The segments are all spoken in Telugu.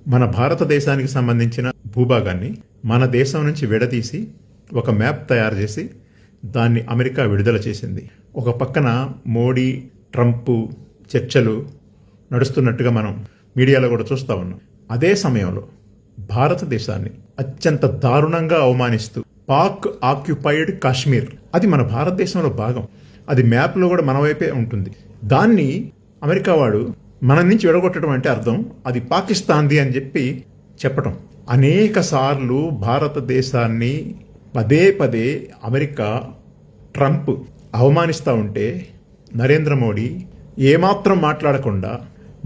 మన భారతదేశానికి సంబంధించిన భూభాగాన్ని మన దేశం నుంచి విడదీసి ఒక మ్యాప్ తయారు చేసి దాన్ని అమెరికా విడుదల చేసింది. ఒక పక్కన మోడీ, ట్రంప్ చర్చలు నడుస్తున్నట్టుగా మనం మీడియాలో కూడా చూస్తూ ఉన్నాం. అదే సమయంలో భారతదేశాన్ని అత్యంత దారుణంగా అవమానిస్తూ పాక్ ఆక్యుపైడ్ కాశ్మీర్, అది మన భారతదేశంలో భాగం, అది మ్యాప్లో కూడా మన వైపే ఉంటుంది. దాన్ని అమెరికా వాడు మన నుంచి విడగొట్టడం అంటే అర్థం అది పాకిస్తాన్ది అని చెప్పటం. అనేక సార్లు భారతదేశాన్ని పదే పదే అమెరికా, ట్రంప్ అవమానిస్తూ ఉంటే నరేంద్ర మోడీ ఏమాత్రం మాట్లాడకుండా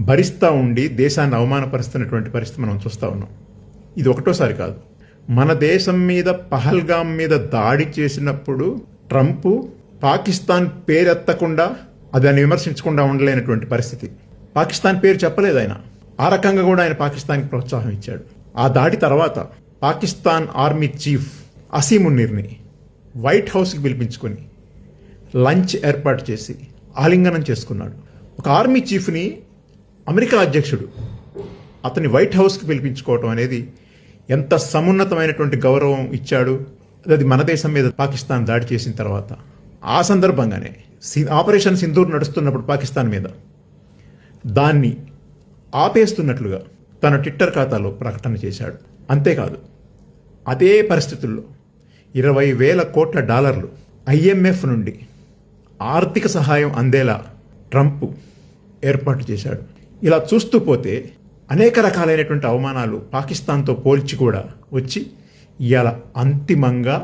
భరిస్తూ ఉండి దేశాన్ని అవమానపరుస్తున్నటువంటి పరిస్థితి మనం చూస్తూ ఉన్నాం. ఇది ఒకటోసారి కాదు. మన దేశం మీద పహల్గామ్ మీద దాడి చేసినప్పుడు ట్రంప్ పాకిస్తాన్ పేరెత్తకుండా దాన్ని విమర్శించకుండా ఉండలేనటువంటి పరిస్థితి. పాకిస్తాన్ పేరు చెప్పలేదు ఆయన. ఆ రకంగా కూడా ఆయన పాకిస్తాన్కి ప్రోత్సాహం ఇచ్చాడు. ఆ దాడి తర్వాత పాకిస్తాన్ ఆర్మీ చీఫ్ అసీమున్నీర్ని వైట్ హౌస్కి పిలిపించుకొని లంచ్ ఏర్పాటు చేసి ఆలింగనం చేసుకున్నాడు. ఒక ఆర్మీ చీఫ్ని అమెరికా అధ్యక్షుడు అతని వైట్ హౌస్కి పిలిపించుకోవటం అనేది ఎంత సమున్నతమైనటువంటి గౌరవం ఇచ్చాడు. అది మన దేశం మీద పాకిస్తాన్ దాడి చేసిన తర్వాత. ఆ సందర్భంగానే ఆపరేషన్ సింధూర్ నడుస్తున్నప్పుడు పాకిస్తాన్ మీద దాన్ని ఆపేస్తున్నట్లుగా తన ట్విట్టర్ ఖాతాలో ప్రకటన చేశాడు. అంతేకాదు, అదే పరిస్థితుల్లో 20,000 కోట్ల డాలర్లు IMF నుండి ఆర్థిక సహాయం అందేలా ట్రంప్ ఏర్పాటు చేశాడు. ఇలా చూస్తూ పోతే అనేక రకాలైనటువంటి అవమానాలు పాకిస్తాన్తో పోల్చి కూడా వచ్చి ఇవాళ అంతిమంగా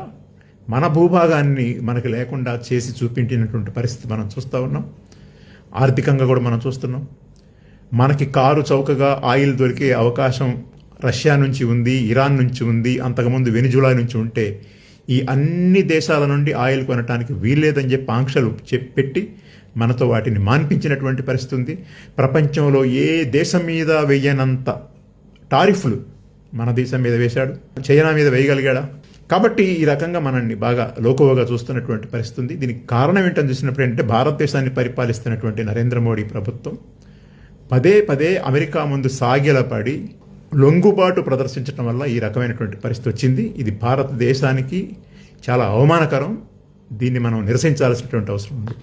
మన భూభాగాన్ని మనకు లేకుండా చేసి చూపించినటువంటి పరిస్థితి మనం చూస్తూ ఉన్నాం. ఆర్థికంగా కూడా మనం చూస్తున్నాం. మనకి కారు చౌకగా ఆయిల్ దొరికే అవకాశం రష్యా నుంచి ఉంది, ఇరాన్ నుంచి ఉంది, అంతకుముందు వెనిజులా నుంచి ఉంటే ఈ అన్ని దేశాల నుండి ఆయిల్ కొనడానికి వీల్లేదని చెప్పి ఆంక్షలు పెట్టి మనతో వాటిని మాన్పించినటువంటి పరిస్థితి ఉంది. ప్రపంచంలో ఏ దేశం మీద వేయనంత టారిఫ్లు మన దేశం మీద వేశాడు. చైనా మీద వేయగలిగాడా? కాబట్టి ఈ రకంగా మనల్ని బాగా లోకువగా చూస్తున్నటువంటి పరిస్థితి ఉంది. దీనికి కారణం ఏంటని చూసినప్పుడు అంటే భారతదేశాన్ని పరిపాలిస్తున్నటువంటి నరేంద్ర మోడీ ప్రభుత్వం పదే పదే అమెరికా ముందు సాగిలపడి లొంగుబాటు ప్రదర్శించడం వల్ల ఈ రకమైనటువంటి పరిస్థితి వచ్చింది. ఇది భారతదేశానికి చాలా అవమానకరం. దీన్ని మనం నిరసించాల్సినటువంటి అవసరం ఉంది.